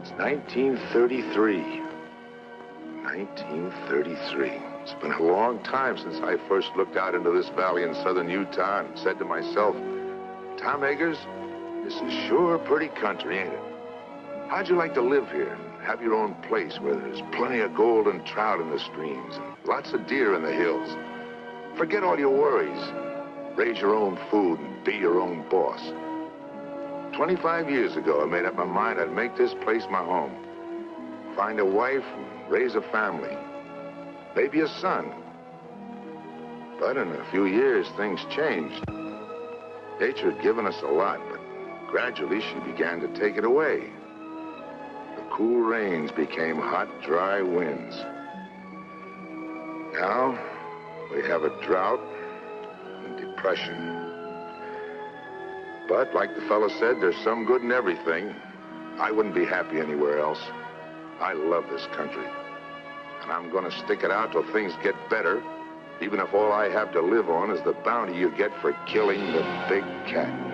It's 1933. 1933. It's been a long time since I first looked out into this valley in southern Utah and said to myself, Tom Eggers, this is sure pretty country, ain't it? How'd you like to live here and have your own place where there's plenty of gold and trout in the streams and lots of deer in the hills? Forget all your worries. Raise your own food and be your own boss. 25 years ago, I made up my mind I'd make this place my home. Find a wife and raise a family. Maybe a son. But in a few years, things changed. Nature had given us a lot, but gradually she began to take it away. The cool rains became hot, dry winds. Now, we have a drought and depression. But, like the fellow said, there's some good in everything. I wouldn't be happy anywhere else. I love this country. And I'm going to stick it out till things get better, even if all I have to live on is the bounty you get for killing the big cat.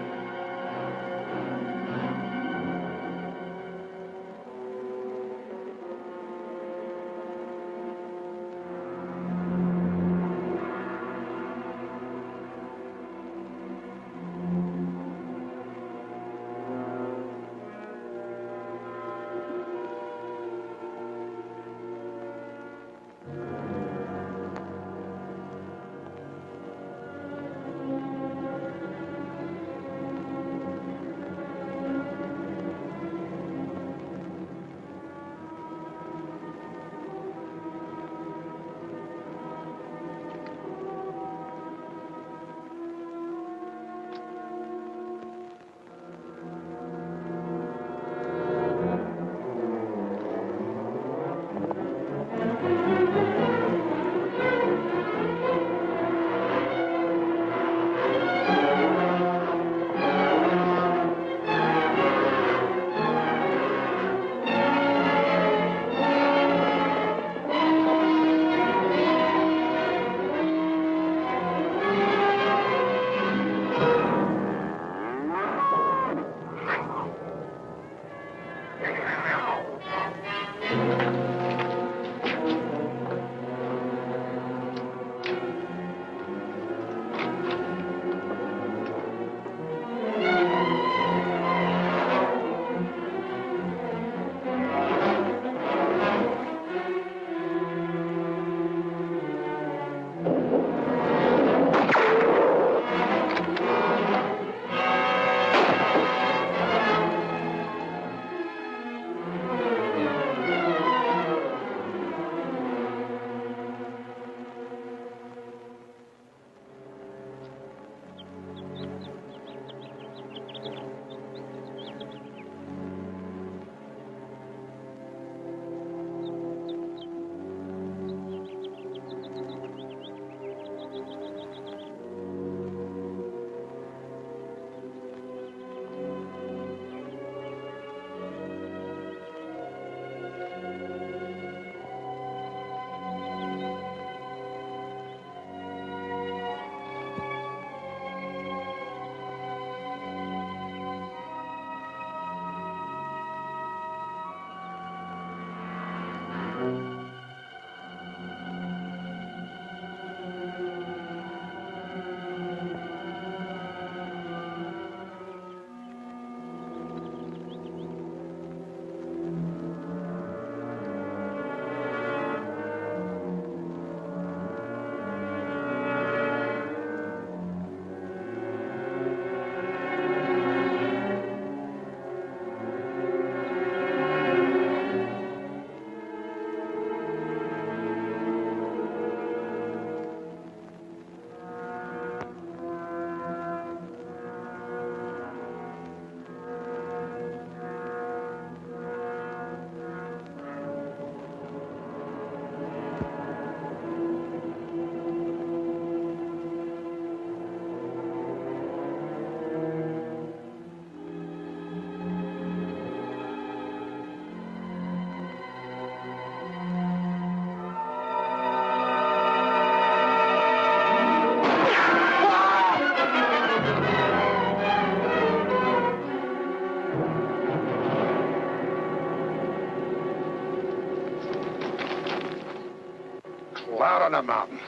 out on the mountain.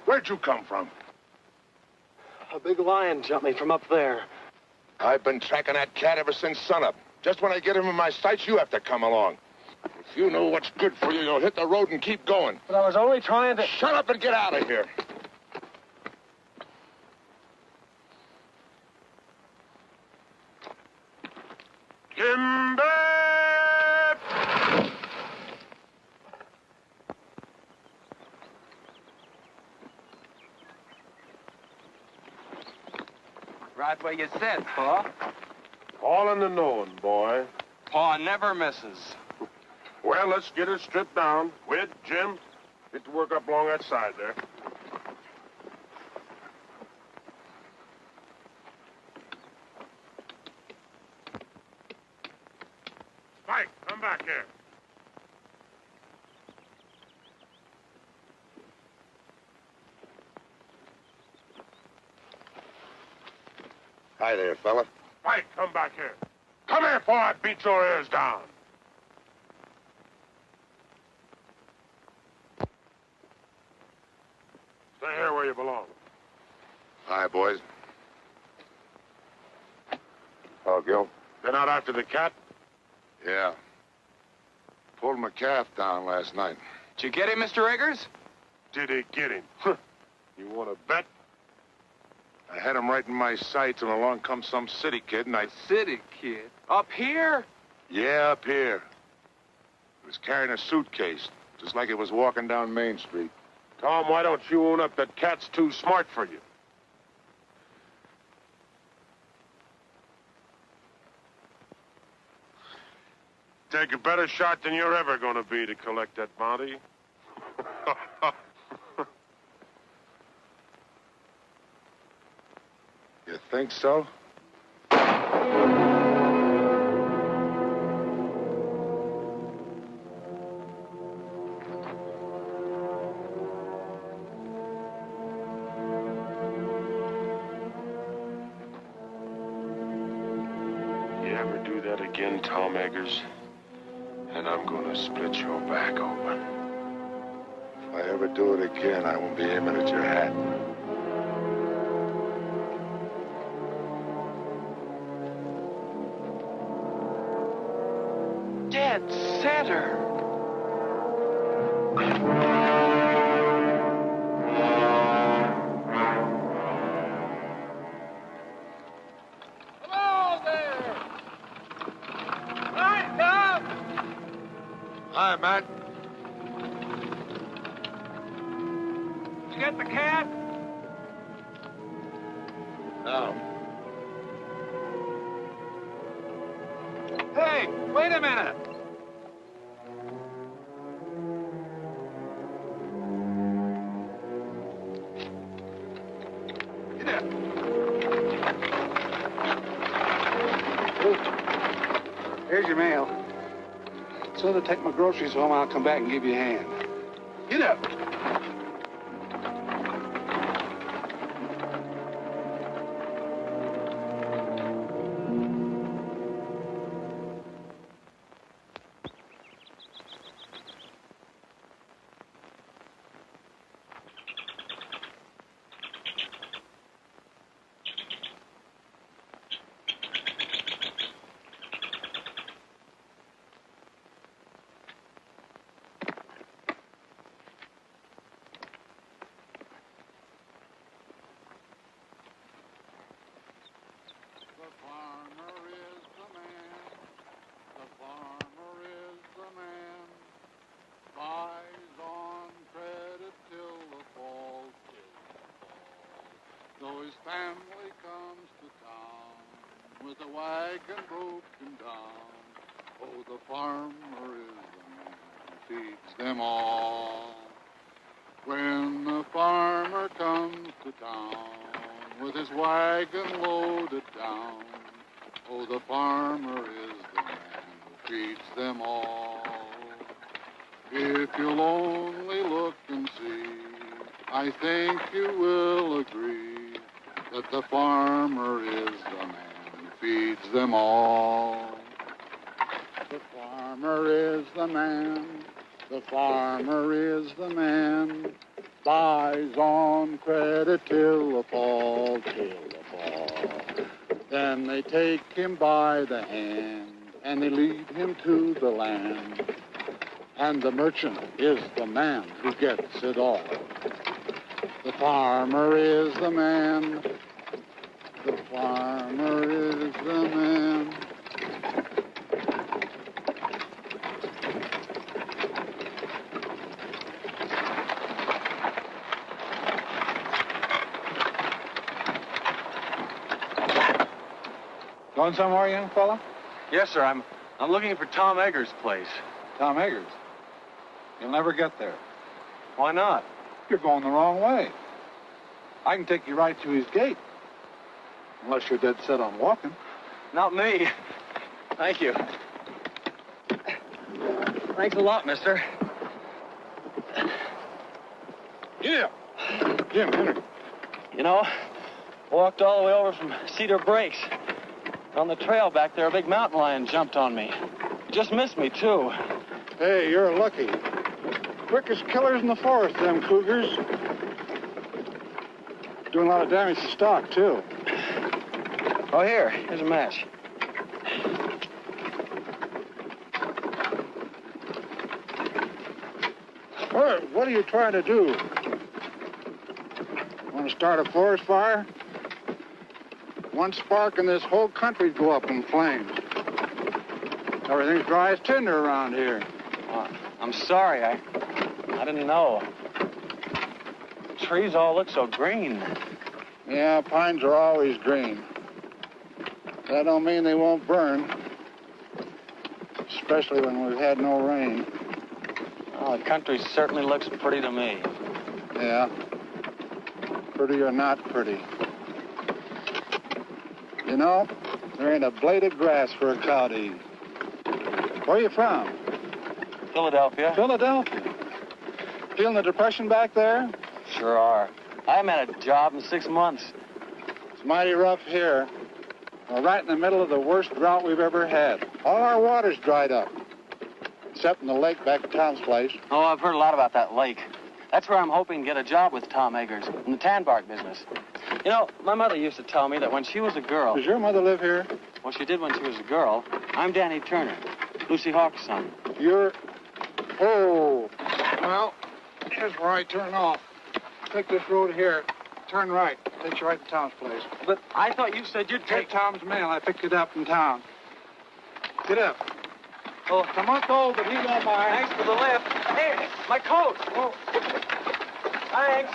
Where'd you come from? A big lion jumped me from up there. I've been tracking that cat ever since sunup. Just when I get him in my sights, you have to come along. If you know what's good for you, you'll hit the road and keep going. But I was only trying to... Shut up and get out of here. Kimber! Right where you said, Pa. All in the knowing, boy. Pa never misses. Well, let's get her stripped down. Whit, Jim, get to work up along that side there. Mike, come back here. Hi there, fella. Mike, come back here. Come here before I beat your ears down. Stay here where you belong. Hi, boys. Oh, Gil? Been out after the cat? Yeah. Pulled my calf down last night. Did you get him, Mr. Eggers? Did he get him? You want to bet? I had him right in my sights, and along comes some city kid, and I... City kid? Up here? Yeah, up here. He was carrying a suitcase, just like it was walking down Main Street. Tom, why don't you own up that cat's too smart for you? Take a better shot than you're ever going to be to collect that bounty. You think so? You ever do that again, Tom Eggers, and I'm going to split your back open. If I ever do it again, I won't be aiming at your hat. Dead center. Hello there! Hi, Tom! Hi, Matt. Did you get the cat? No. Hey, wait a minute! Here's your mail. So to take my groceries home, I'll come back and give you a hand. Get up. His family comes to town with a wagon broken down. Oh, the farmer is the man who feeds them all. When the farmer comes to town with his wagon loaded down, oh, the farmer is the man who feeds them all. If you'll only look and see, I think you will agree that the farmer is the man who feeds them all. The farmer is the man, the farmer is the man buys on credit till the fall, till the fall. Then they take him by the hand, and they lead him to the land. And the merchant is the man who gets it all. The farmer is the man. The farmer is the man. Going somewhere, young fella? Yes, sir. I'm looking for Tom Eggers' place. Tom Eggers. You'll never get there. Why not? You're going the wrong way. I can take you right to his gate. Unless you're dead set on walking. Not me. Thank you. Thanks a lot, mister. Yeah. Jim, Henry. You know, walked all the way over from Cedar Breaks. On the trail back there, a big mountain lion jumped on me. Just missed me, too. Hey, you're lucky. Quickest killers in the forest, them cougars. Doing a lot of damage to stock, too. Oh, here's a match. What are you trying to do? Want to start a forest fire? One spark and this whole country'd go up in flames. Everything's dry as tinder around here. Oh, I'm sorry. I didn't know. Trees all look so green. Yeah, pines are always green. That don't mean they won't burn. Especially when we've had no rain. Oh, the country certainly looks pretty to me. Yeah. Pretty or not pretty. You know, there ain't a blade of grass for a cow to eat. Where are you from? Philadelphia. Philadelphia. Feeling the depression back there? Sure are. I haven't had a job in 6 months. It's mighty rough here. We're right in the middle of the worst drought we've ever had. All our water's dried up. Except in the lake back at Tom's place. Oh, I've heard a lot about that lake. That's where I'm hoping to get a job with Tom Eggers in the tan bark business. You know, my mother used to tell me that when she was a girl... Does your mother live here? Well, she did when she was a girl. I'm Danny Turner, Lucy Hawk's son. You're... Oh. Well, here's where I turn off. Take this road here. Turn right. Takes you right to Tom's place. But I thought you said you'd Take take... Tom's mail. I picked it up in town. Get up. Oh, It's a month old, but he don't mind. thanks for the lift. Hey, my coat. Oh. Thanks.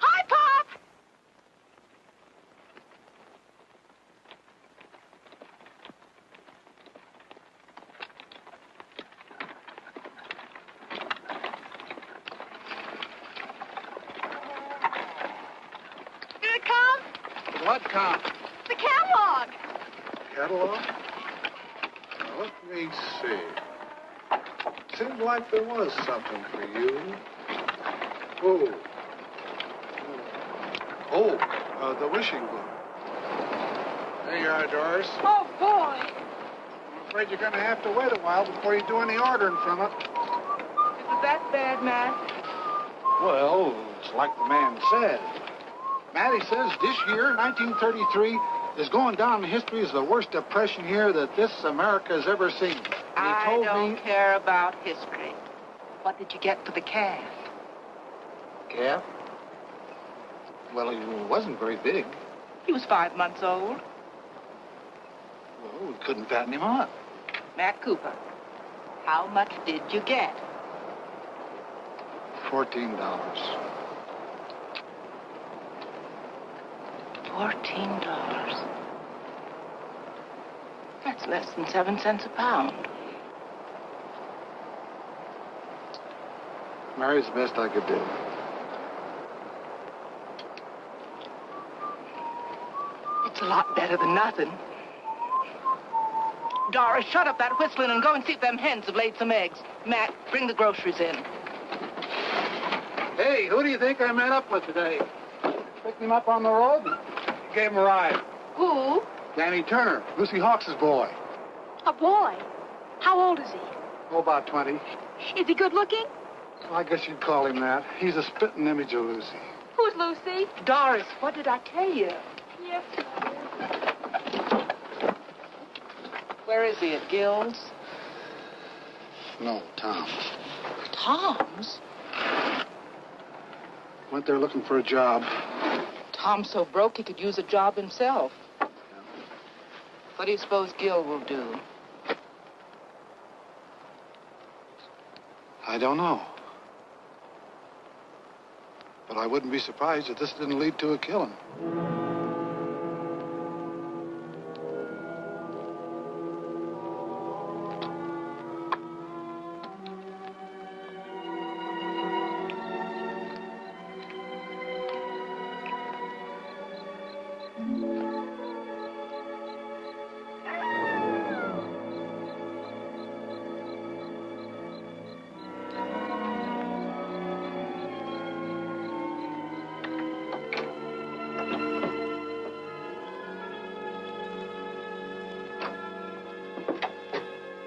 Hi, Pop! Did it come? What come? The catalog. Catalog? Now, let me see. Seemed like there was something for you. Oh. The wishing book. There you are, Doris. Oh, boy. I'm afraid you're going to have to wait a while before you do any ordering from it. Is it that bad, Matt? Well, it's like the man said. Matty says this year, 1933, is going down in history as the worst depression year that this America has ever seen. And he told don't me... care about history. What did you get for the calf? Calf? Well, he wasn't very big. He was 5 months old. Well, we couldn't fatten him up. Matt Cooper, how much did you get? $14. $14. That's less than 7 cents a pound. Mary's the best I could do. It's a lot better than nothing. Doris, shut up that whistling and go and see if them hens have laid some eggs. Matt, bring the groceries in. Hey, who do you think I met up with today? Picked him up on the road and gave him a ride. Who? Danny Turner, Lucy Hawks' boy. A boy. How old is he? Oh, about 20. Is he good looking? Well, I guess you'd call him that. He's a spitting image of Lucy. Who's Lucy? Doris, what did I tell you? Yes. Where is he, at Gill's? No, Tom's. Tom's? Went there looking for a job. Tom's so broke he could use a job himself. What do you suppose Gill will do? I don't know. But I wouldn't be surprised if this didn't lead to a killing.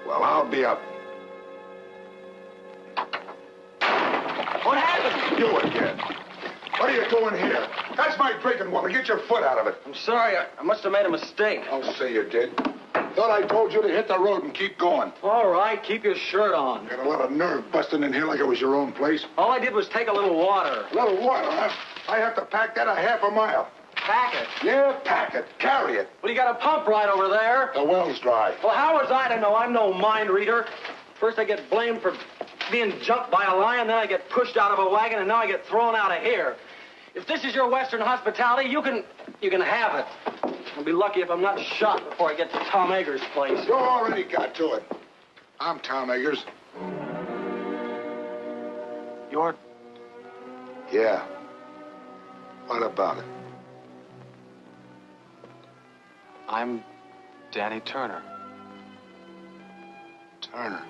Well, I'll be up. What happened? You again. What are you doing here? That's my drinking water. Get your foot out of it. I'm sorry. I must have made a mistake. I'll say you did. Thought I told you to hit the road and keep going. All right, keep your shirt on. You got a lot of nerve busting in here like it was your own place. All I did was take a little water. A little water, huh? I have to pack that a half a mile. Pack it. Yeah, pack it. Carry it. Well, you got a pump right over there. The well's dry. Well, how was I to know? I'm no mind reader. First I get blamed for being jumped by a lion, then I get pushed out of a wagon, and now I get thrown out of here. If this is your Western hospitality, you can have it. I'll be lucky if I'm not shot before I get to Tom Eggers' place. You already got to it. I'm Tom Eggers. You're... Yeah. What about it? I'm Danny Turner. Turner.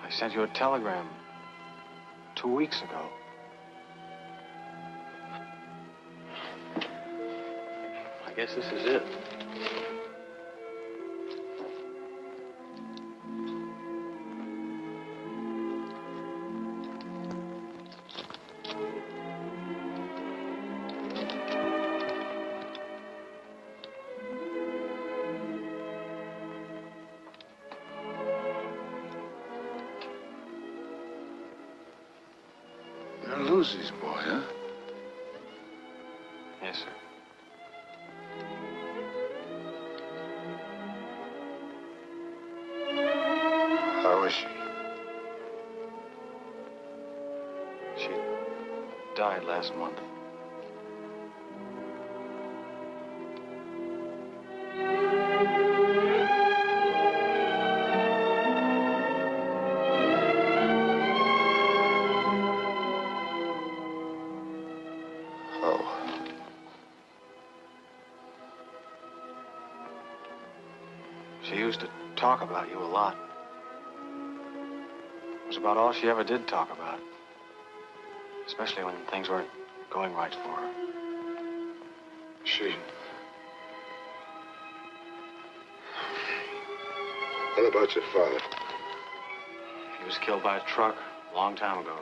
I sent you a telegram 2 weeks ago. I guess this is it. You're Lucy's boy, huh? Yes, sir. How is she? She died last month. Oh. She used to talk about you a lot. It was about all she ever did talk about. Especially when things weren't going right for her. She. What about your father? He was killed by a truck a long time ago.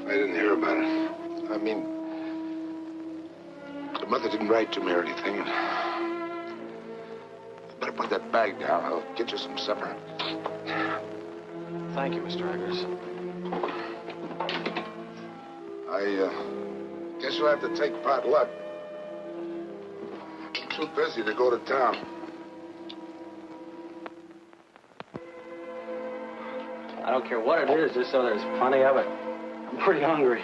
I didn't hear about it. I mean, the mother didn't write to me or anything. You better put that bag down. I'll get you some supper. Thank you, Mr. Eggers. I guess you'll have to take pot luck. I'm too busy to go to town. I don't care what it is, just so there's plenty of it. I'm pretty hungry.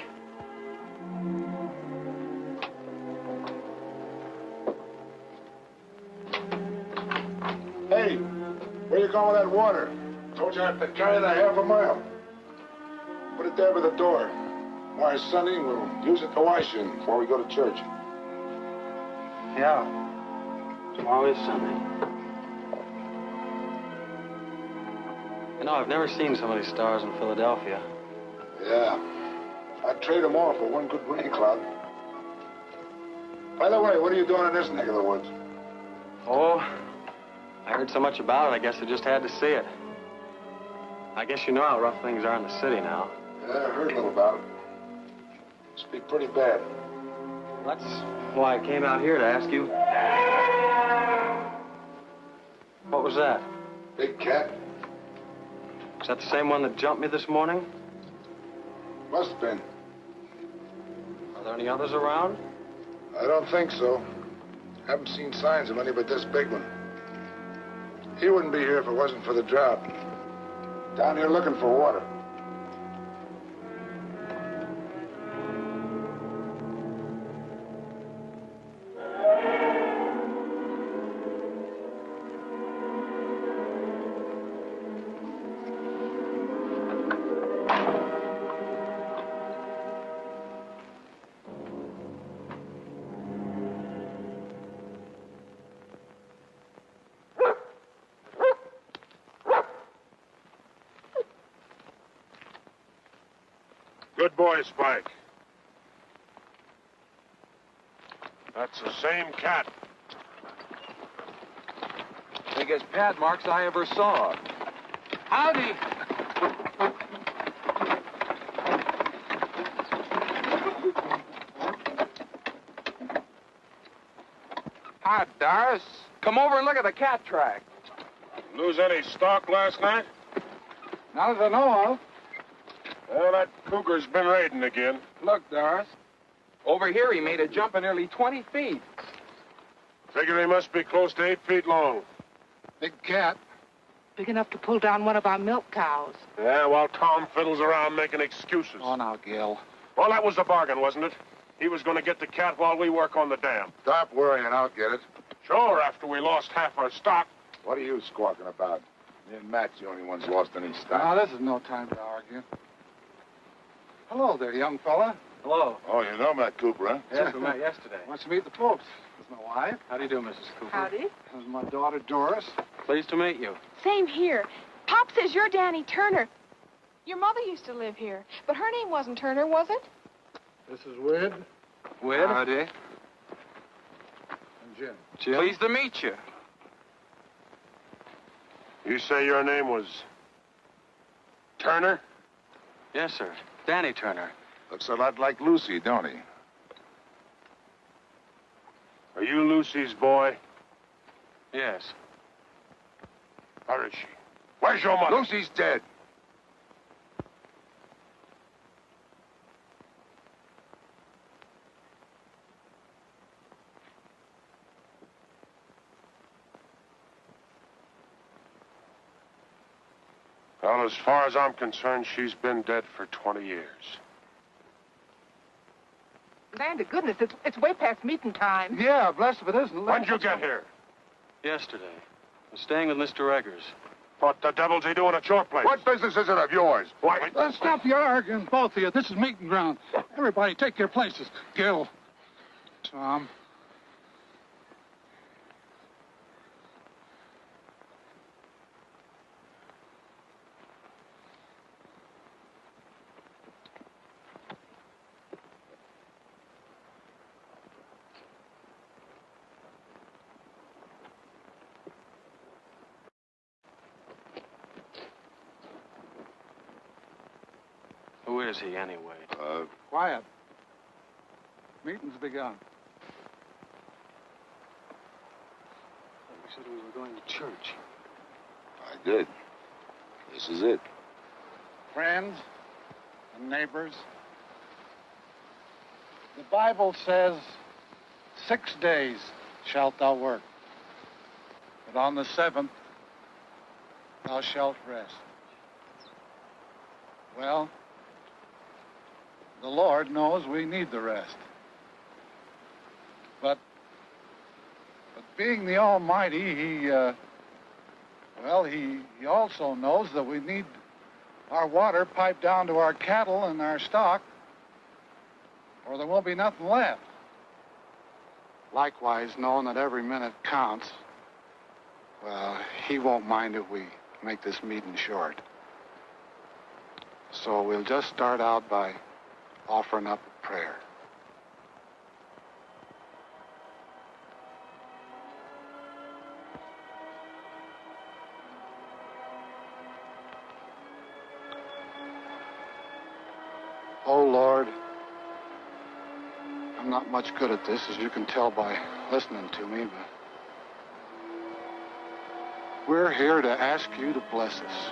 Hey, where you going with that water? Told you I have to carry that half a mile. Put it there by the door. Why, Sonny, we'll use it to wash in before we go to church. Yeah. Tomorrow is Sunday. You know, I've never seen so many stars in Philadelphia. Yeah. I'd trade them all for one good rain cloud. By the way, what are you doing in this neck of the woods? Oh, I heard so much about it, I guess I just had to see it. I guess you know how rough things are in the city now. Yeah, I heard a little about it. Must be pretty bad. That's why I came out here to ask you. What was that? Big cat? Is that the same one that jumped me this morning? Must have been. Are there any others around? I don't think so. Haven't seen signs of any but this big one. He wouldn't be here if it wasn't for the drought. Down here looking for water. Good boy, Spike. That's the same cat. Biggest pad marks I ever saw. Howdy. Hi, Doris. Come over and look at the cat track. Lose any stock last night? Not that I know of. Well, that cougar's been raiding again. Look, Doris. Over here, he made a jump of nearly 20 feet. Figure he must be close to 8 feet long. Big cat. Big enough to pull down one of our milk cows. Yeah, while Tom fiddles around making excuses. Oh, now, Gil. Well, that was the bargain, wasn't it? He was going to get the cat while we work on the dam. Stop worrying, I'll get it. Sure, after we lost half our stock. What are you squawking about? Me and Matt's the only ones lost any Now, stock. this is no time to argue. Hello there, young fella. Hello. Oh, you know Matt Cooper, huh? Yes, we met yesterday. Wants to meet the folks. This is my wife. How do you do, Mrs. Cooper? Howdy. This is my daughter, Doris. Pleased to meet you. Same here. Pop says you're Danny Turner. Your mother used to live here, but her name wasn't Turner, was it? This is Wid Wid? Howdy. and Jim. Jim? Pleased to meet you. You say your name was Turner? Yes, sir. Danny Turner. Looks a lot like Lucy, don't he? Are you Lucy's boy? Yes. Where is she? Where's your mother? Lucy's dead. Well, as far as I'm concerned, she's been dead for 20 years. Land to goodness, it's way past meeting time. Yeah, blessed if it isn't. When'd you get here? Yesterday. I was staying with Mr. Eggers. What the devil's he doing at your place? What business is it of yours? Why? Let's stop your arguing, both of you. This is meeting ground. Everybody, take your places. Gil. Tom. Who is he, anyway? Quiet. Meeting's begun. You said we were going to church. I did. This is it. Friends and neighbors, the Bible says, 6 days shalt thou work, but on the 7th thou shalt rest. Well, the Lord knows we need the rest. But being the Almighty, He also knows that we need our water piped down to our cattle and our stock or there won't be nothing left. Likewise, knowing that every minute counts, well, he won't mind if we make this meeting short. So we'll just start out by offering up a prayer. Oh, Lord, I'm not much good at this, as you can tell by listening to me, but we're here to ask you to bless us,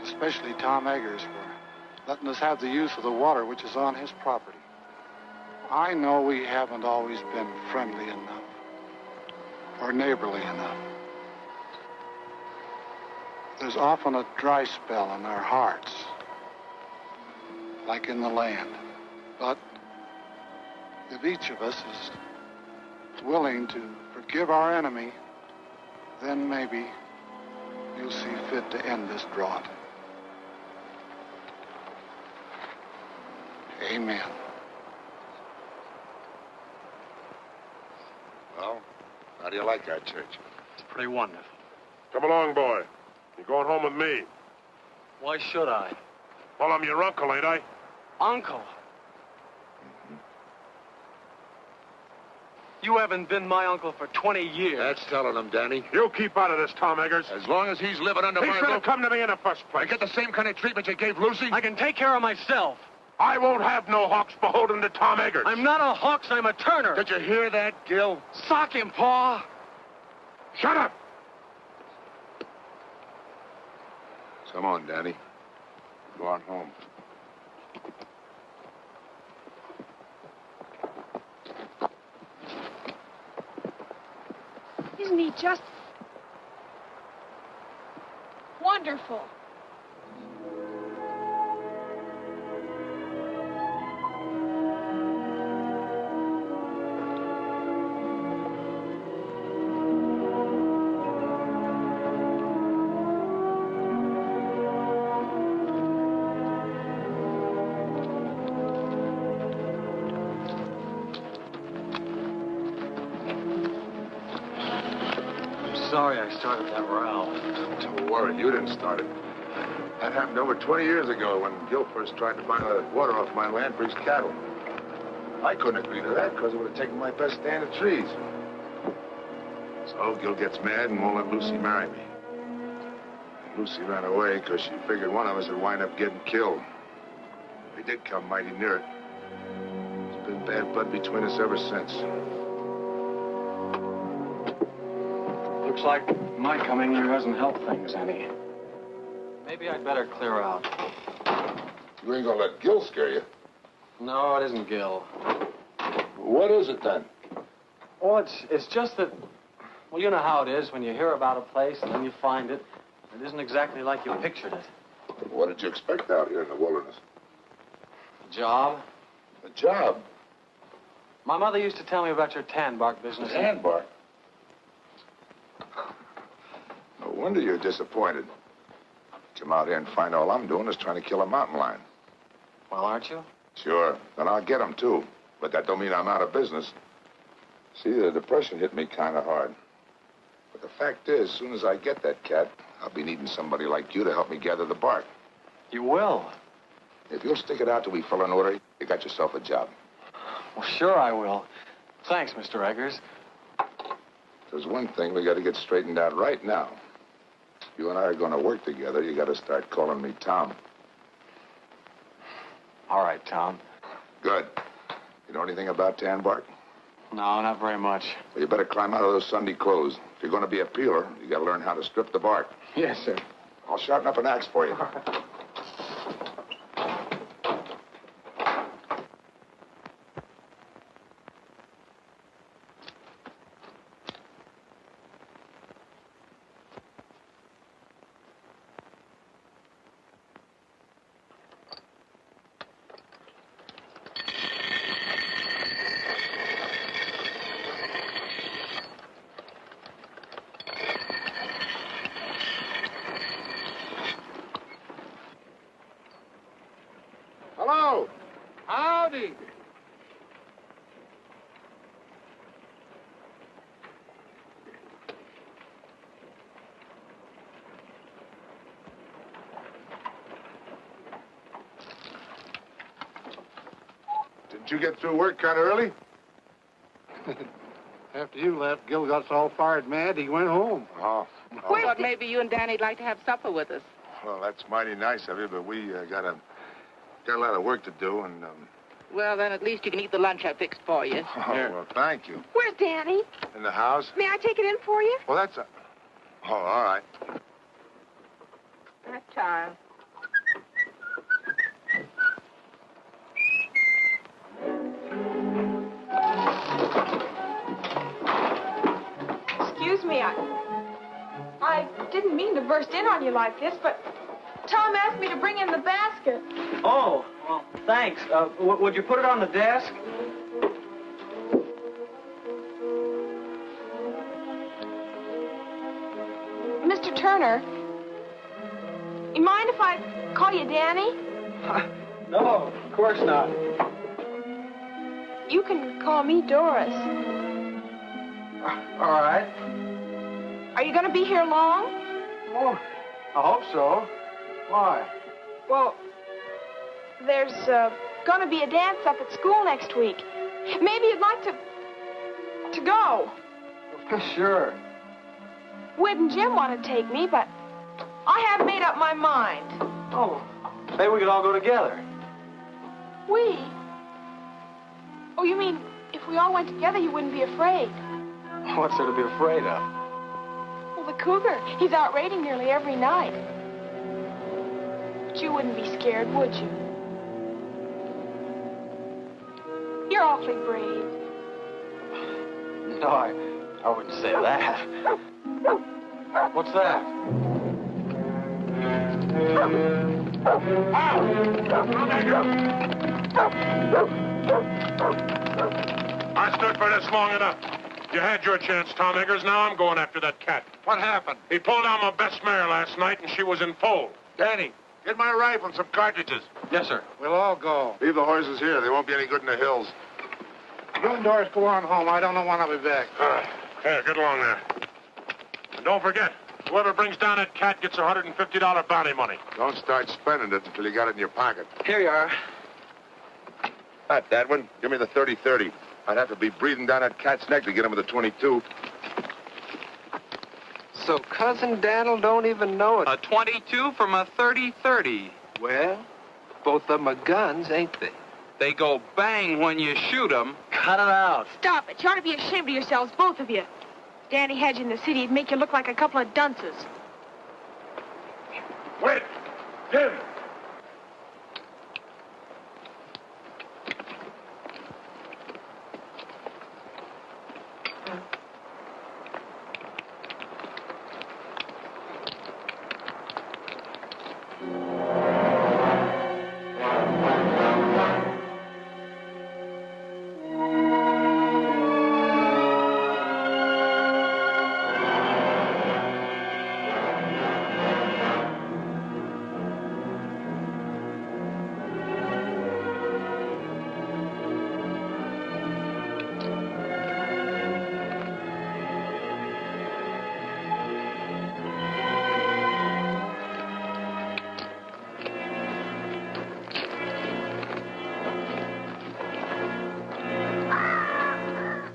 especially Tom Eggers for letting us have the use of the water which is on his property. I know we haven't always been friendly enough or neighborly enough. There's often a dry spell in our hearts, like in the land. But if each of us is willing to forgive our enemy, then maybe you'll see fit to end this drought. Amen. Well, how do you like our church? It's pretty wonderful. Come along, boy. You're going home with me. Why should I? Well, I'm your uncle, ain't I? Uncle? You haven't been my uncle for 20 years. That's telling him, Danny. You keep out of this, Tom Eggers. As long as he's living under He my should have roof, come to me in the first I place. get the same kind of treatment you gave Lucy. I can take care of myself. I won't have no hawks beholden to Tom Eggers. I'm not a Hawks, I'm a Turner. Did you hear that, Gil? Sock him, Pa. Shut up! Come on, Danny. Go on home. Isn't he just wonderful? Sorry I started that row. Don't worry, you didn't start it. That happened over 20 years ago when Gil first tried to buy the water off my land for his cattle. I couldn't agree to that because it would have taken my best stand of trees. So Gil gets mad and won't let Lucy marry me. And Lucy ran away because she figured one of us would wind up getting killed. We did come mighty near it. There's been bad blood between us ever since. Looks like my coming here hasn't helped things any. Maybe I'd better clear out. You ain't gonna let Gil scare you. No, it isn't Gil. What is it then? Well, it's just that, well, you know how it is when you hear about a place and then you find it. It isn't exactly like you pictured it. What did you expect out here in the wilderness? A job? A job? My mother used to tell me about your tan bark business. Tan bark? No wonder you're disappointed. Come out here and find all I'm doing is trying to kill a mountain lion. Well, aren't you? Sure. Then I'll get him, too. But that don't mean I'm out of business. See, the depression hit me kind of hard. But the fact is, as soon as I get that cat, I'll be needing somebody like you to help me gather the bark. You will? If you'll stick it out till we fill an order, you got yourself a job. Well, sure I will. Thanks, Mr. Eggers. There's one thing we got to get straightened out right now. If you and I are going to work together, you got to start calling me Tom. All right, Tom. Good. You know anything about tan bark? No, not very much. Well, you better climb out of those Sunday clothes. If you're going to be a peeler, you got to learn how to strip the bark. Yes, sir. I'll sharpen up an axe for you. Did you get through work kind of early? After you left, Gil got so all fired mad, he went home. Oh. I thought maybe you and Danny'd like to have supper with us. Well, that's mighty nice of you, but we got a lot of work to do, and... Well, then at least you can eat the lunch I fixed for you. Oh, well, thank you. Where's Danny? In the house? May I take it in for you? Well, that's... Oh, all right. That time. Excuse me, I didn't mean to burst in on you like this, but Tom asked me to bring in the basket. Oh, well, thanks. Would you put it on the desk? Mr. Turner, you mind if I call you Danny? No, of course not. You can call me Doris. All right. Are you going to be here long? Oh, I hope so. Why? Well, there's going to be a dance up at school next week. Maybe you'd like to go. Sure. Whit and Jim want to take me, but I haven't made up my mind. Oh, maybe we could all go together. We? Oh, you mean if we all went together, you wouldn't be afraid? What's there to be afraid of? Well, the cougar. He's out raiding nearly every night. But you wouldn't be scared, would you? You're awfully brave. No, I wouldn't say that. What's that? I stood for this long enough. You had your chance, Tom Eggers. Now I'm going after that cat. What happened? He pulled down my best mare last night, and she was in foal. Danny, get my rifle and some cartridges. Yes, sir. We'll all go. Leave the horses here. They won't be any good in the hills. You and Doris go on home. I don't know when I'll be back. Here, get along there. And don't forget, whoever brings down that cat gets a $150 bounty money. Don't start spending it until you got it in your pocket. Here you are. Not that one. Give me the 30-30. I'd have to be breathing down that cat's neck to get him with the 22. So Cousin Daniel don't even know it. A 22 from a 30-30. Well, both of them are guns, ain't they? They go bang when you shoot them. Cut it out. Stop it. You ought to be ashamed of yourselves, both of you. Danny had you in the city. It'd make you look like a couple of dunces. Wait! Jim!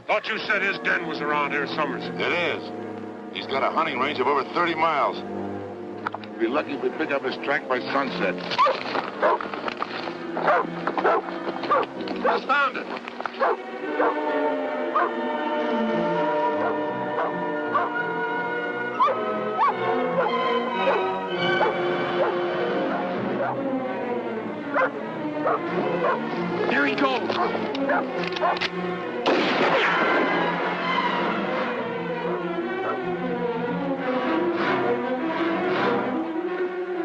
Thought you said his den was around here summers. It is. He's got a hunting range of over 30 miles. We'll be lucky if we pick up his track by sunset. I found it. Here he goes.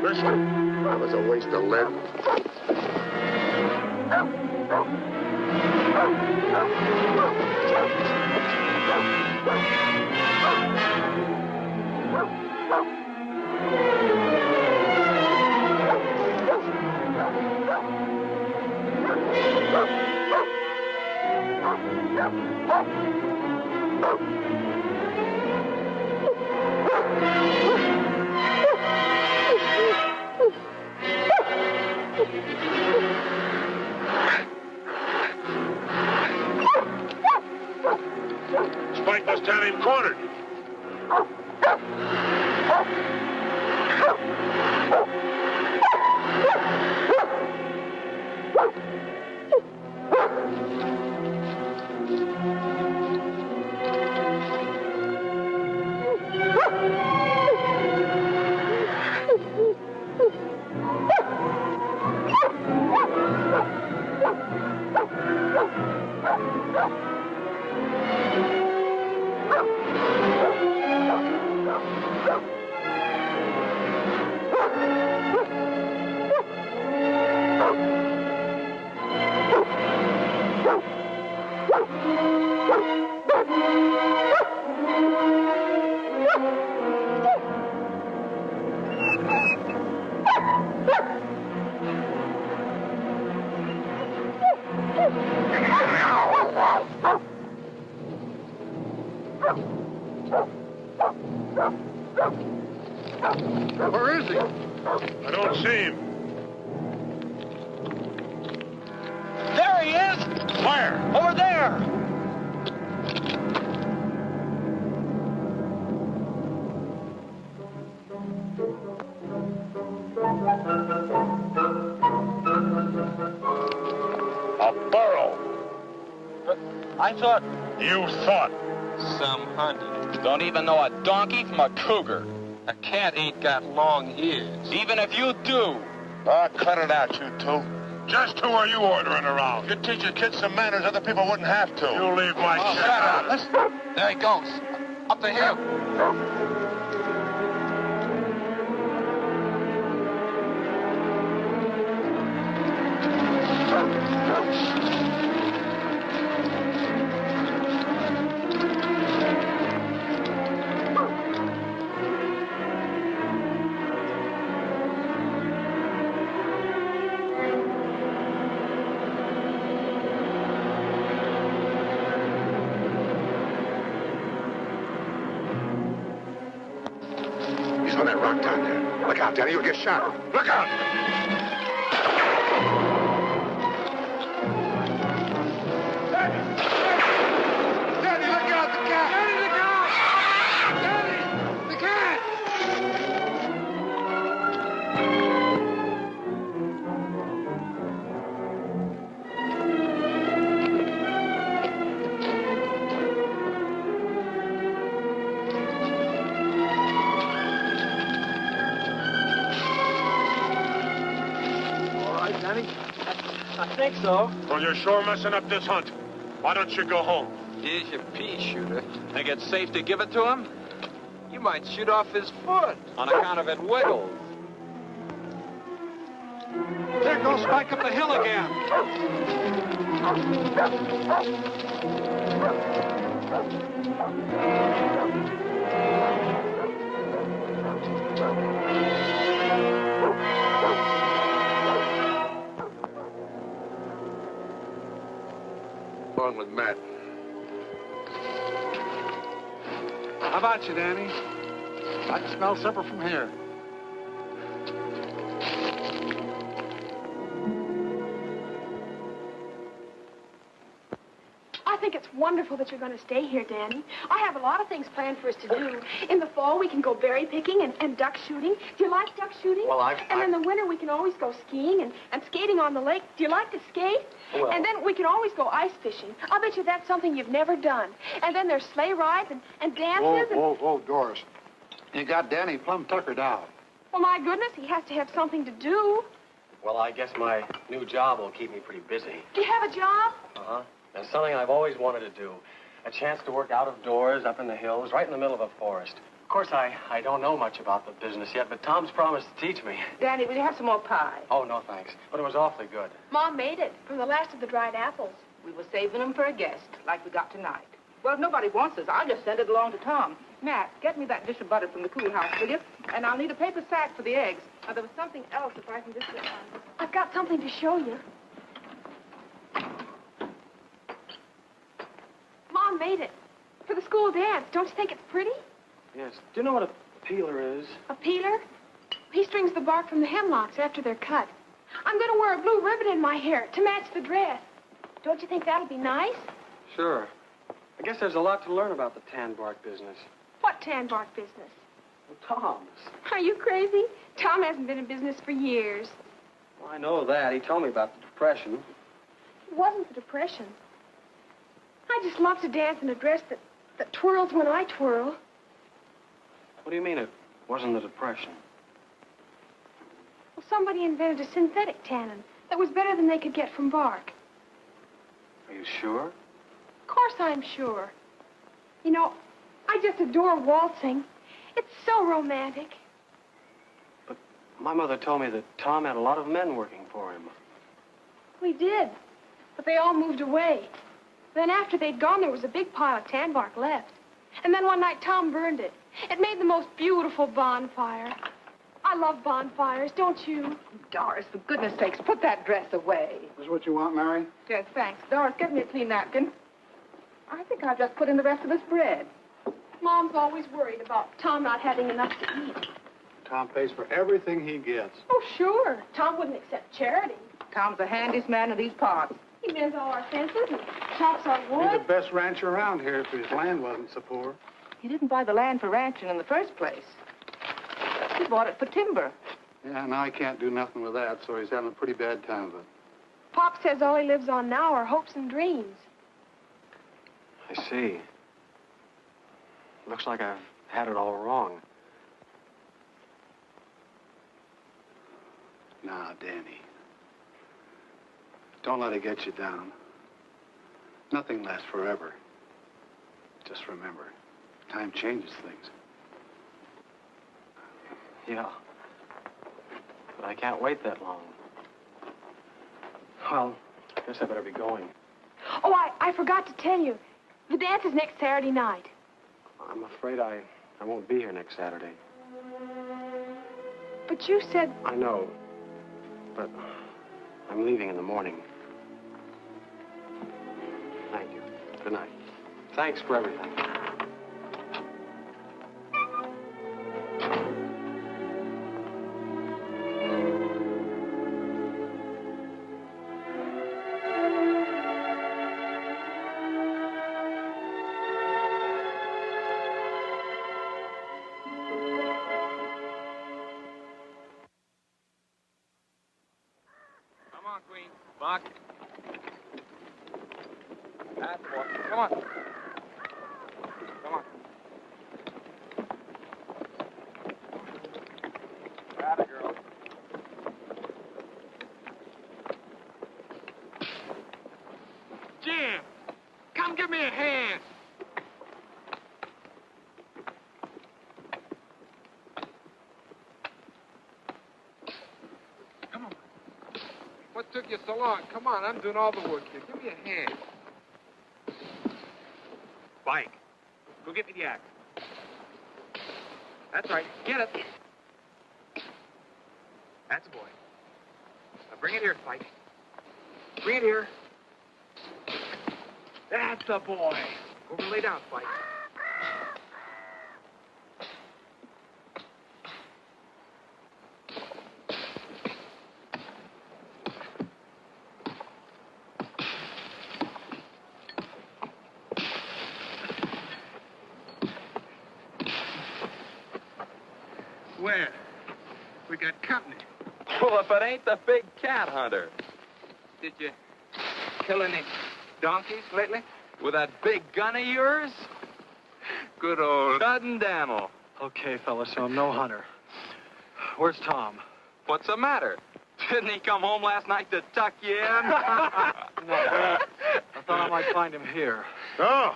Listen, that was a waste of lead. got him cornered. Where is he? I don't see him. There he is! Where? Over there! A burro. I thought... You thought. Some hunting. Don't even know a donkey from a cougar. A cat ain't got long ears. Even if you do. Ah, cut it out, you two. Just who are you ordering around? You teach your kids some manners other people wouldn't have to. You leave my shit out. Listen. There he goes. Up the hill. He's on that rock down there. Look out, Danny, you'll get shot. Look out! Danny, look out, the cat! Danny, look out! Danny, the cat! All right, Danny. I think so. Well, you're sure messing up this hunt. Why don't you go home? Here's your pea shooter. Think it's safe to give it to him? You might shoot off his foot on account of it wiggles. There goes Spike up the hill again. Along with Matt. How about you, Danny? I can smell supper from here. I think it's wonderful that you're going to stay here, Danny. I have a lot of things planned for us to do. In the fall, we can go berry picking and duck shooting. Do you like duck shooting? Well, And in the winter, we can always go skiing and skating on the lake. Do you like to skate? Well- And then we can always go ice fishing. I'll bet you that's something you've never done. And then there's sleigh rides and dances. Whoa, Doris. You got Danny plumb tuckered out. Well, my goodness, he has to have something to do. Well, I guess my new job will keep me pretty busy. Do you have a job? Uh-huh. And something I've always wanted to do. A chance to work out of doors, up in the hills, right in the middle of a forest. Of course, I don't know much about the business yet, but Tom's promised to teach me. Danny, will you have some more pie? Oh, no, thanks. But it was awfully good. Mom made it from the last of the dried apples. We were saving them for a guest, like we got tonight. Well, if nobody wants us, I'll just send it along to Tom. Matt, get me that dish of butter from the cool house, will you? And I'll need a paper sack for the eggs. Now, there was something else if I can just get one. I've got something to show you. Mom made it. For the school dance. Don't you think it's pretty? Yes. Do you know what a peeler is? A peeler? He strings the bark from the hemlocks after they're cut. I'm going to wear a blue ribbon in my hair to match the dress. Don't you think that'll be nice? Sure. I guess there's a lot to learn about the tan bark business. What tan bark business? Well, Tom's. Are you crazy? Tom hasn't been in business for years. Well, I know that. He told me about the Depression. It wasn't the Depression. I just love to dance in a dress that twirls when I twirl. What do you mean it wasn't the Depression? Well, somebody invented a synthetic tannin that was better than they could get from bark. Are you sure? Of course I'm sure. You know, I just adore waltzing. It's so romantic. But my mother told me that Tom had a lot of men working for him. We did, but they all moved away. Then after they'd gone, there was a big pile of tan bark left. And then one night, Tom burned it. It made the most beautiful bonfire. I love bonfires, don't you? Doris, for goodness sakes, put that dress away. Is this what you want, Mary? Yes, thanks. Doris, get me a clean napkin. I think I'll just put in the rest of this bread. Mom's always worried about Tom not having enough to eat. Tom pays for everything he gets. Oh, sure. Tom wouldn't accept charity. Tom's the handiest man in these parts. He mends all our fences and chops our He's wood. the best rancher around here if his land wasn't so poor. He didn't buy the land for ranching in the first place. He bought it for timber. Yeah, now he can't do nothing with that, so he's having a pretty bad time of it. Pop says all he lives on now are hopes and dreams. I see. Looks like I've had it all wrong. Now, Danny, don't let it get you down. Nothing lasts forever. Just remember, time changes things. Yeah. But I can't wait that long. Well, I guess I better be going. Oh, I forgot to tell you. The dance is next Saturday night. I'm afraid I won't be here next Saturday. But you said... I know. But I'm leaving in the morning. Thank you. Good night. Thanks for everything. Come on, Queen. Buck. That's the boy. Come on. Come on. Atta girl. Jim, come give me a hand. Come on. What took you so long? Come on, I'm doing all the work here. Give me a hand. Spike, go get me the axe. That's right. Get it. That's a boy. Now bring it here, Spike. Bring it here. That's the boy. Over and lay down, Spike. Where? We got company. Well, if it ain't the big cat hunter. Did you kill any donkeys lately? With that big gun of yours? Good old Dud Daniel. Okay, fellas, so I'm no hunter. Where's Tom? What's the matter? Didn't he come home last night to tuck you in? No. I thought I might find him here. So,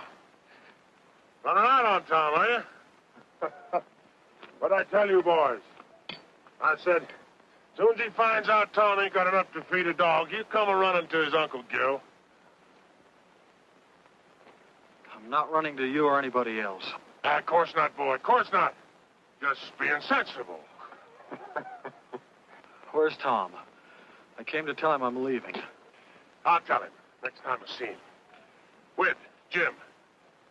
running out on Tom, are you? What'd I tell you, boys? I said, as soon as he finds out Tom ain't got enough to feed a dog, he'll come a-running to his Uncle Gil. I'm not running to you or anybody else. Of course not, boy. Of course not. Just being sensible. Where's Tom? I came to tell him I'm leaving. I'll tell him next time I see him. Whit, Jim,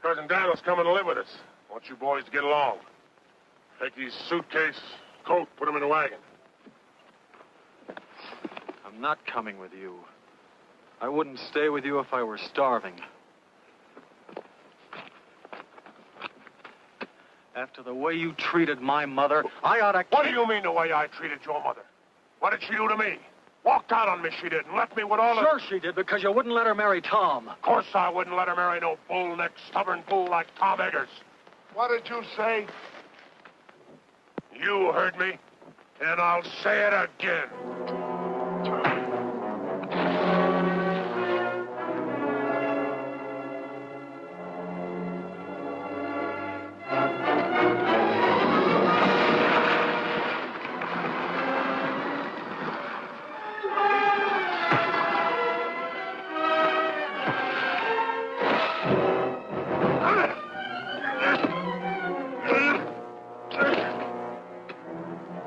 Cousin Daniel's coming to live with us. I want you boys to get along. Take his suitcase, coat, put him in the wagon. I'm not coming with you. I wouldn't stay with you if I were starving. After the way you treated my mother, I ought to... What do you mean the way I treated your mother? What did she do to me? Walked out on me, she did, and left me with all the... Sure she did, because you wouldn't let her marry Tom. Of course I wouldn't let her marry no bull-necked, stubborn fool like Tom Eggers. What did you say? You heard me, and I'll say it again.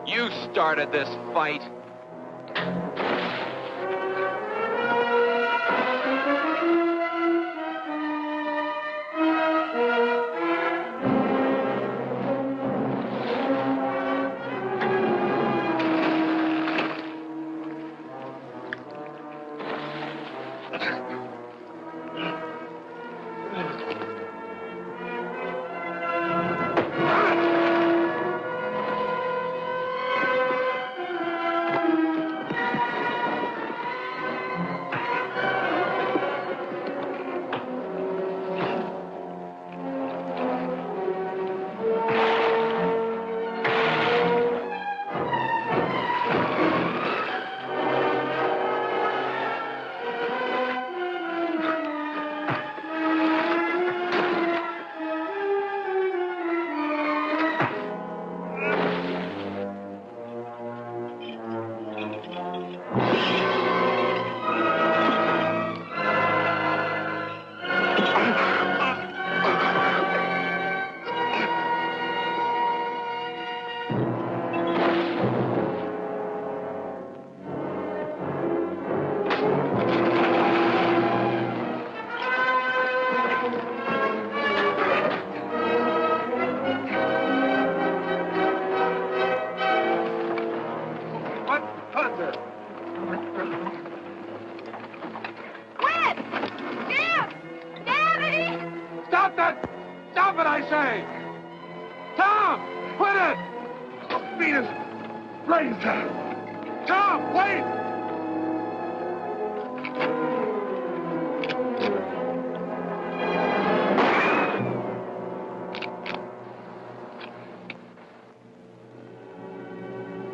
You started this fight.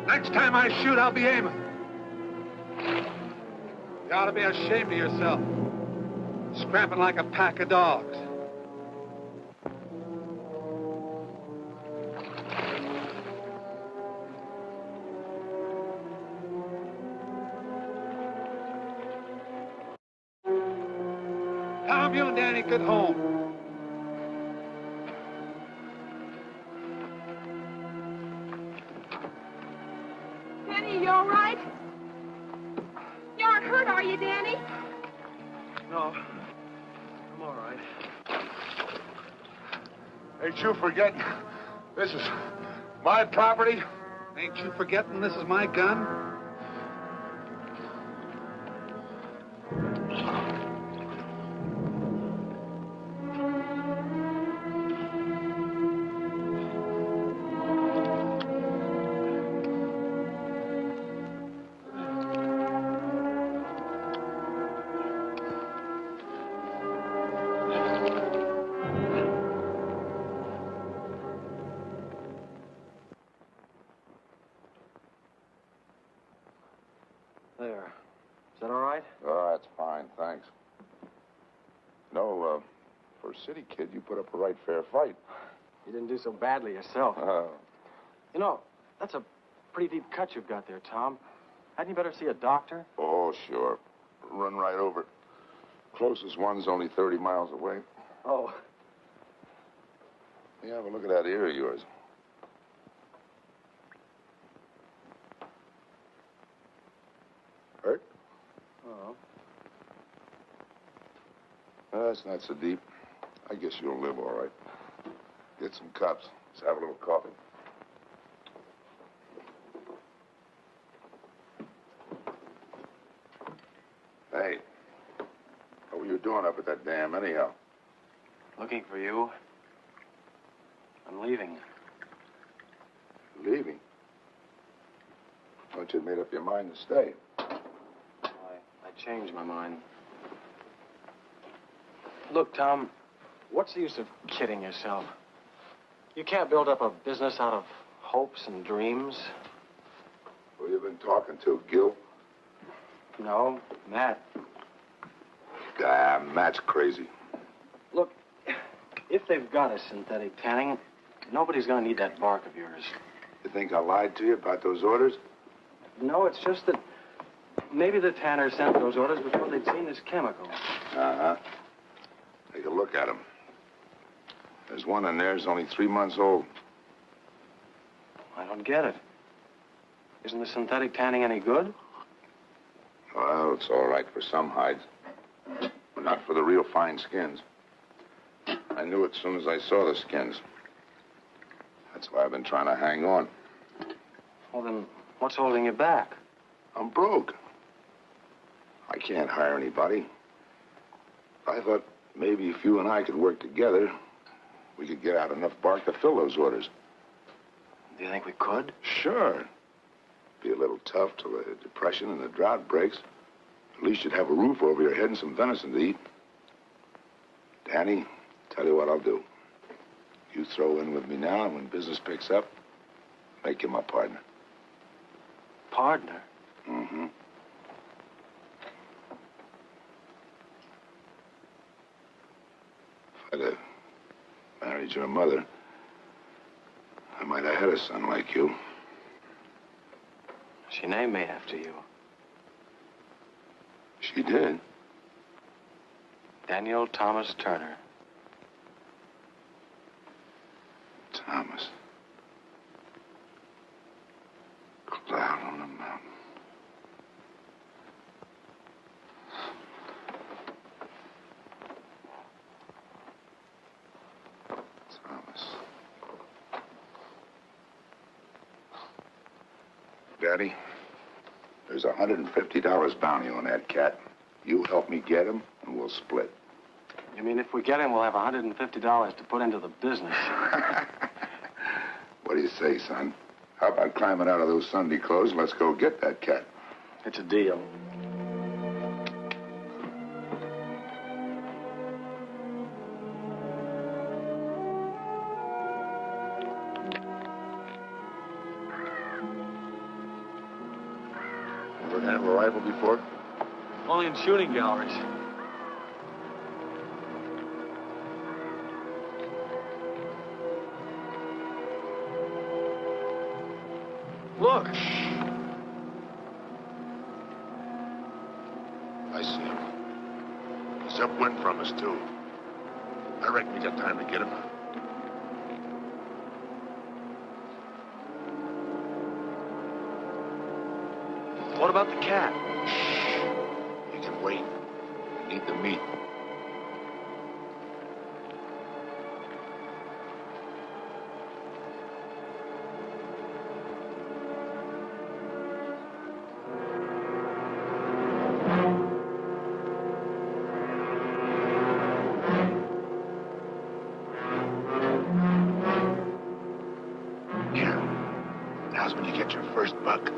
Next time I shoot, I'll be aiming. You ought to be ashamed of yourself. Scrapping like a pack of dogs. Tom, you and Danny get home. Danny, you all right? You aren't hurt, are you, Danny? No, I'm all right. Ain't you forgetting? This is my property. Ain't you forgetting this is my gun? There. Is that all right? Oh, that's fine, thanks. No, for a city kid, you put up a right fair fight. You didn't do so badly yourself. Oh. You know, that's a pretty deep cut you've got there, Tom. Hadn't you better see a doctor? Oh, sure. Run right over it. Closest one's only 30 miles away. Oh. Yeah, have a look at that ear of yours. Hurt? Oh. That's not so deep. I guess you'll live all right. Get some cups. Let's have a little coffee. Hey, what were you doing up at that dam anyhow? Looking for you. And I'm leaving. Leaving? Thought you'd made up your mind to stay. I changed my mind. Look, Tom, what's the use of kidding yourself? You can't build up a business out of hopes and dreams. Who you been talking to, Gil? No, Matt. Matt's crazy. Look, if they've got a synthetic tanning, nobody's going to need that bark of yours. You think I lied to you about those orders? No, it's just that maybe the tanner sent those orders before they'd seen this chemical. Uh-huh. Take a look at them. There's one in there that's only 3 months old. I don't get it. Isn't the synthetic tanning any good? Well, it's all right for some hides, but not for the real fine skins. I knew it as soon as I saw the skins. That's why I've been trying to hang on. Well, then, what's holding you back? I'm broke. I can't hire anybody. I thought maybe if you and I could work together, we could get out enough bark to fill those orders. Do you think we could? Sure. Be a little tough till the depression and the drought breaks. At least you'd have a roof over your head and some venison to eat. Danny, tell you what I'll do. You throw in with me now, and when business picks up, make you my partner. Partner? Mm-hmm. If I'd have married your mother, I might have had a son like you. She named me after you. She did. Daniel Thomas Turner. Thomas. Cloud on the mountain. Thomas. Daddy, there's $150 bounty on that cat. You help me get him, and we'll split. You mean if we get him, we'll have $150 to put into the business? What do you say, son? How about climbing out of those Sunday clothes and let's go get that cat? It's a deal. Ever handled a rifle before? Only in shooting galleries. Look. I see him. He's upwind from us, too. I reckon we got time to get him. What about the cat? You can wait. We need the meat. Now's when you get your first buck.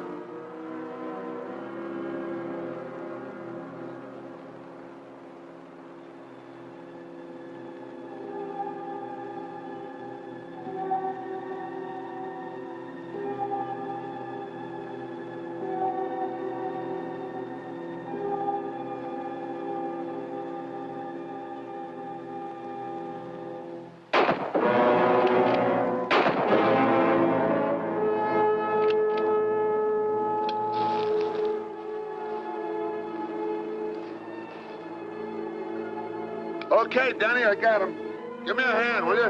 Okay, Danny, I got him. Give me a hand, will you?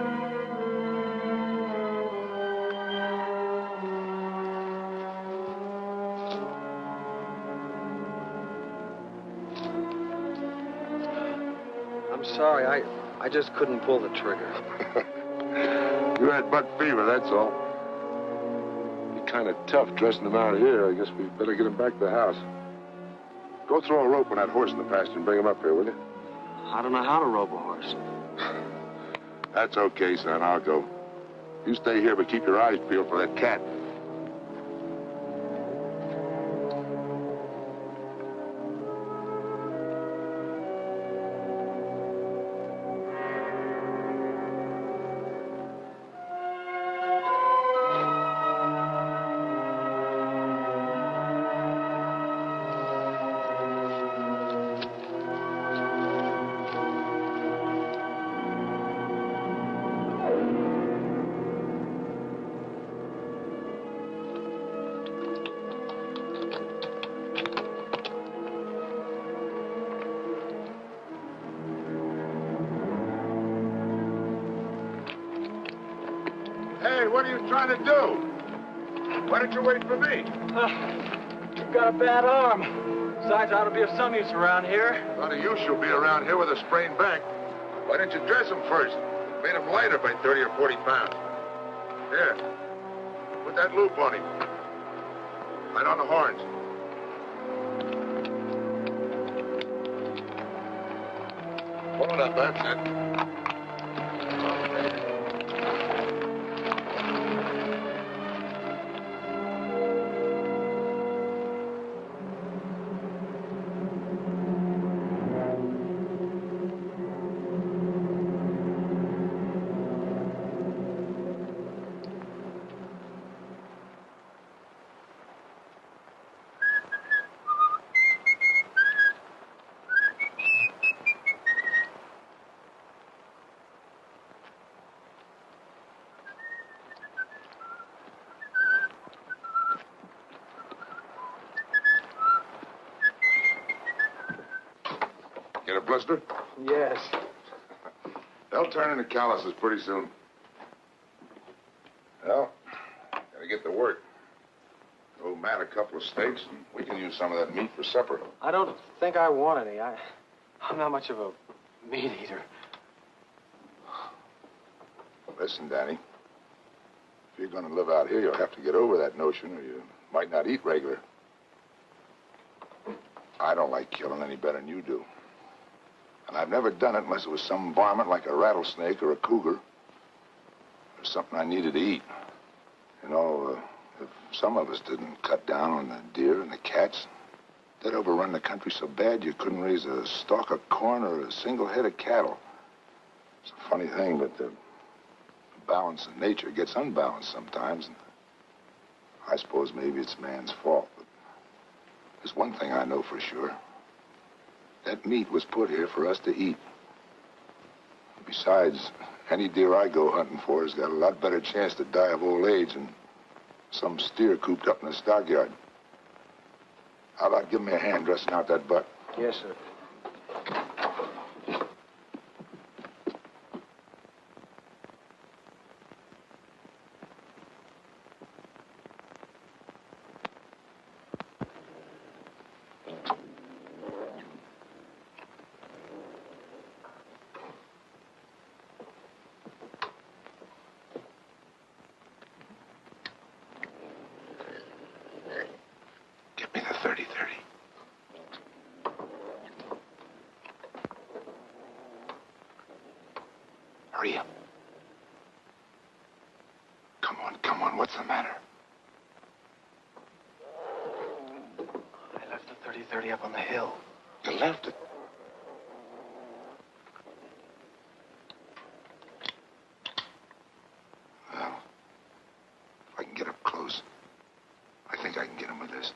I'm sorry, I just couldn't pull the trigger. You had buck fever, that's all. You're kind of tough dressing him out here. I guess we better get him back to the house. Go throw a rope on that horse in the pasture and bring him up here, will you? I don't know how to rope a horse. That's okay, son. I'll go. You stay here, but keep your eyes peeled for that cat. Hey, what are you trying to do? Why don't you wait for me? You've got a bad arm. Besides, I ought to be of some use around here. None of you shall be around here with a sprained back. Why didn't you dress him first? Made him lighter by 30 or 40 pounds. Here, put that loop on him. Right on the horns. Pull it up, that's it. Get a blister? Yes. They'll turn into calluses pretty soon. Well, gotta get to work. Owe Matt a couple of steaks, and we can use some of that meat for supper. I don't think I want any. I'm not much of a meat eater. Listen, Danny. If you're gonna live out here, you'll have to get over that notion, or you might not eat regular. I don't like killing any better than you do. And I've never done it unless it was some varmint like a rattlesnake or a cougar. Or something I needed to eat. You know, if some of us didn't cut down on the deer and the cats, they'd overrun the country so bad you couldn't raise a stalk of corn or a single head of cattle. It's a funny thing, but the balance of nature gets unbalanced sometimes. And I suppose maybe it's man's fault. But there's one thing I know for sure. That meat was put here for us to eat. Besides, any deer I go hunting for has got a lot better chance to die of old age than some steer cooped up in a stockyard. How about giving me a hand dressing out that butt? Yes, sir. Give me the 30-30. Hurry up. Come on, what's the matter? I left the 30-30 up on the hill. You left it? Well, if I can get up close, I think I can get him with this.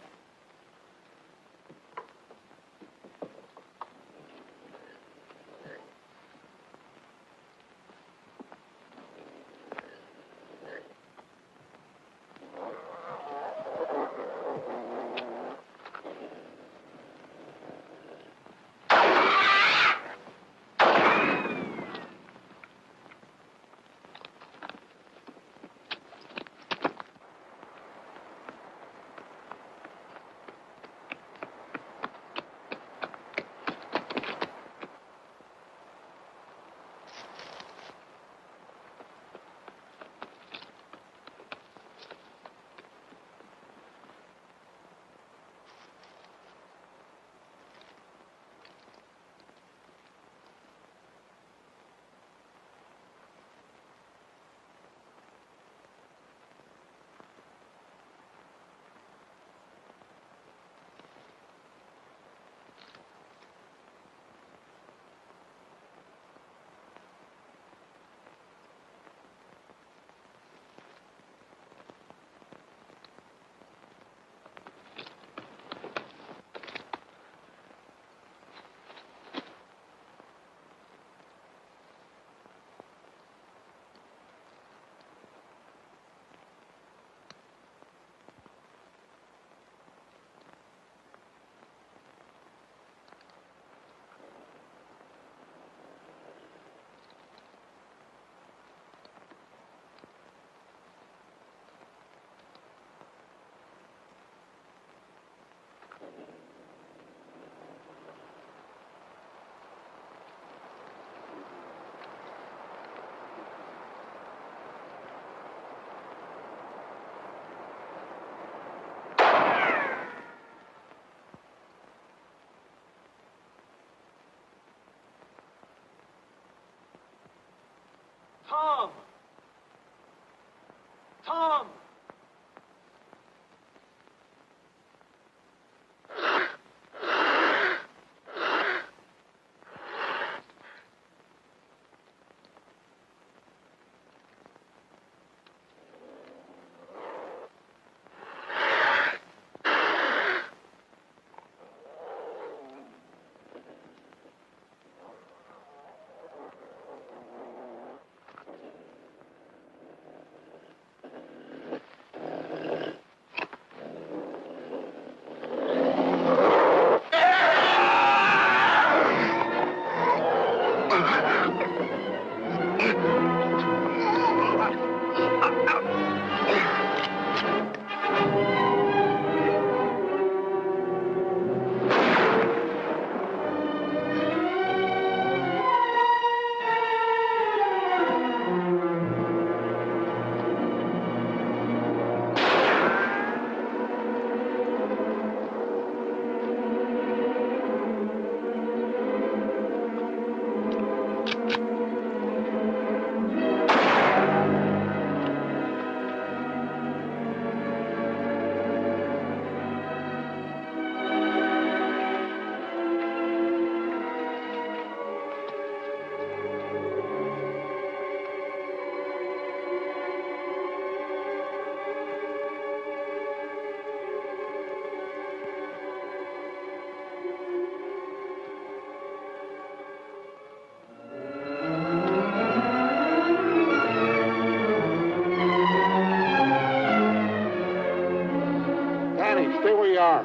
are.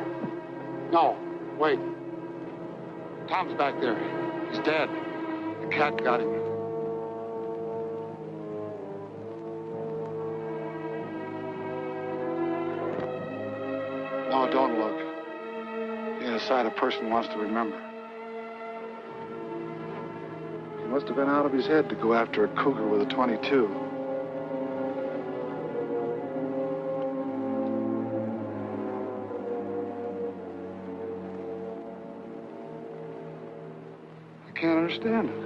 No, wait. Tom's back there. He's dead. The cat got him. No, don't look. It ain't a sight a person wants to remember. He must have been out of his head to go after a cougar with a .22. I can't understand it.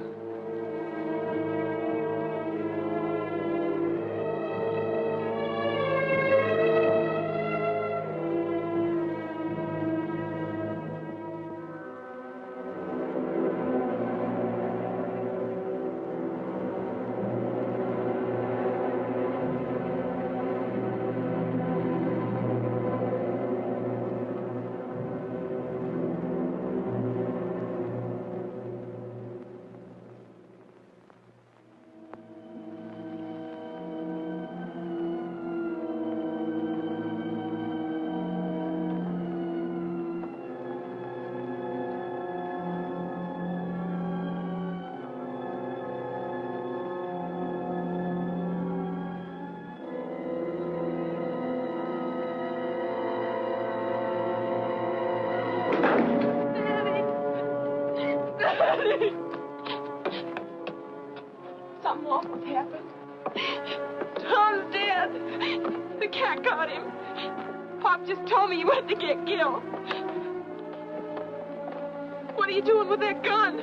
Something awful happened. Tom's dead. The cat got him. Pop just told me he went to get Gil. What are you doing with that gun?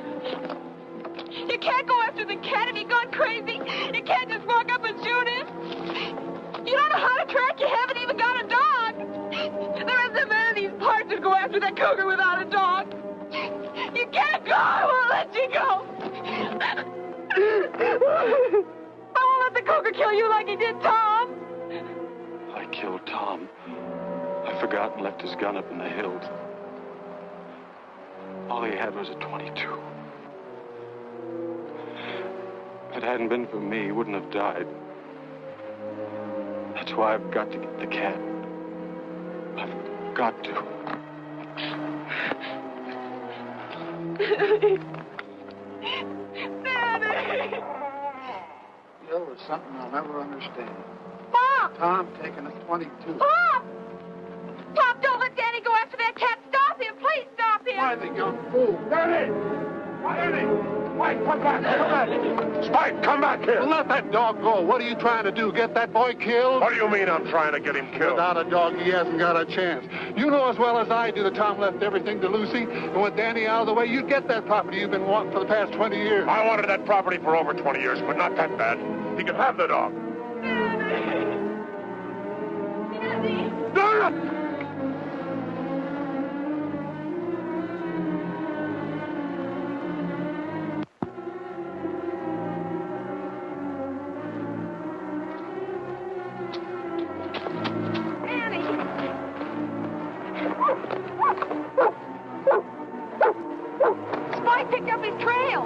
You can't go after the cat if he's gone crazy. You can't just walk up and shoot him. You don't know how to track. You haven't even got a dog. There isn't a man in these parts who'd go after that cougar without a dog. You can't go. I won't let you go. I won't let the cougar kill you like he did Tom. I killed Tom. I forgot and left his gun up in the hills. All he had was a .22. If it hadn't been for me, he wouldn't have died. That's why I've got to get the cat. I've got to. Daddy! Gil is something I'll never understand. Pop! Tom taking a .22. Pop! Pop, don't let Danny go after that cat. Stop him. Please stop him. Why, the young fool? Danny! Danny! Spike, come back! Come back! Spike, come back here! Let that dog go. What are you trying to do? Get that boy killed? What do you mean I'm trying to get him killed? Without a dog, he hasn't got a chance. You know as well as I do that Tom left everything to Lucy, and with Danny out of the way, you'd get that property you've been wanting for the past 20 years. I wanted that property for over 20 years, but not that bad. He could have the dog. Daddy! Daddy! Spike picked up his trail.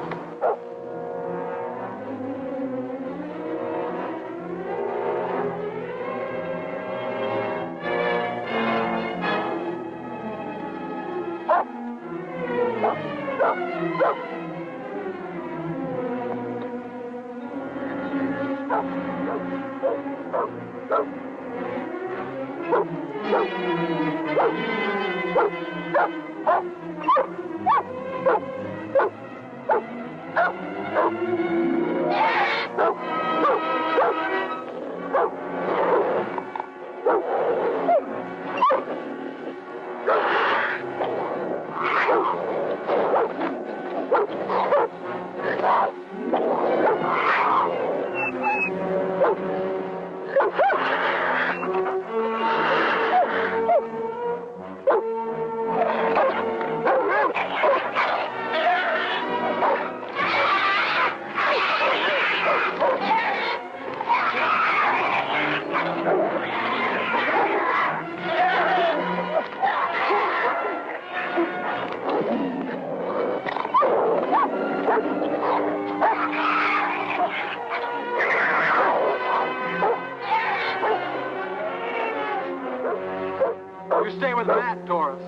better stay with Matt, Doris.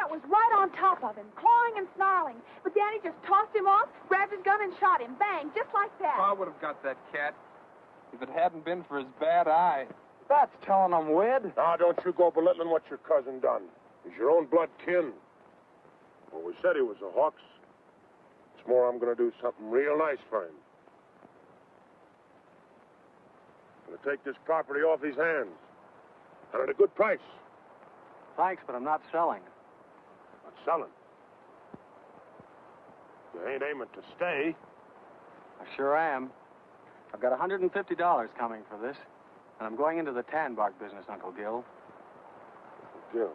Was right on top of him, clawing and snarling. But Danny just tossed him off, grabbed his gun, and shot him. Bang, just like that. I would have got that cat if it hadn't been for his bad eye. That's telling him, Wed. Now, don't you go belittling what your cousin done. He's your own blood kin. Well, we said he was a Hawks. It's more, I'm going to do something real nice for him. I'm going to take this property off his hands. And at a good price. Thanks, but I'm not selling. Not selling. You ain't aiming to stay. I sure am. I've got $150 coming for this, and I'm going into the tan bark business, Uncle Gil. Uncle Gil?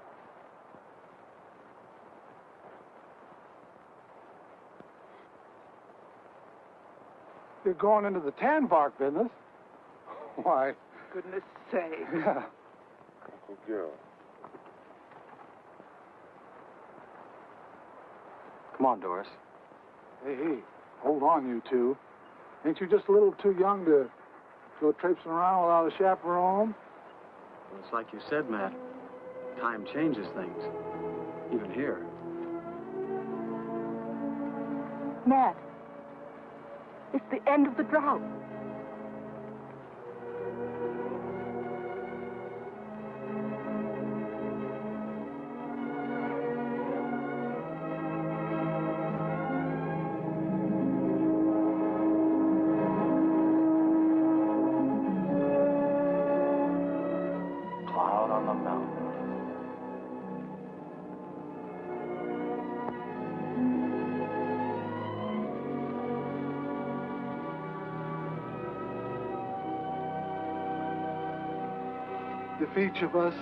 You're going into the tan bark business? Why? Goodness sake. Yeah. Uncle Gil. Come on, Doris. Hey, hold on, you two. Ain't you just a little too young to go traipsing around without a chaperone? Well, it's like you said, Matt. Time changes things. Even here. Matt, it's the end of the drought. Cloud on the mountain. If each of us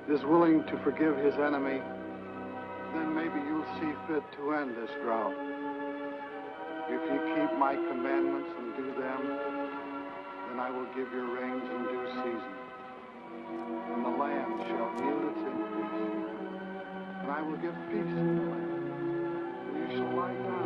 is willing to forgive his enemy, then maybe you'll see fit to end this drought. If you keep my commandments and do them, then I will give your rains in due season, and the land shall yield its increase, and I will give peace in the land, and you shall lie down.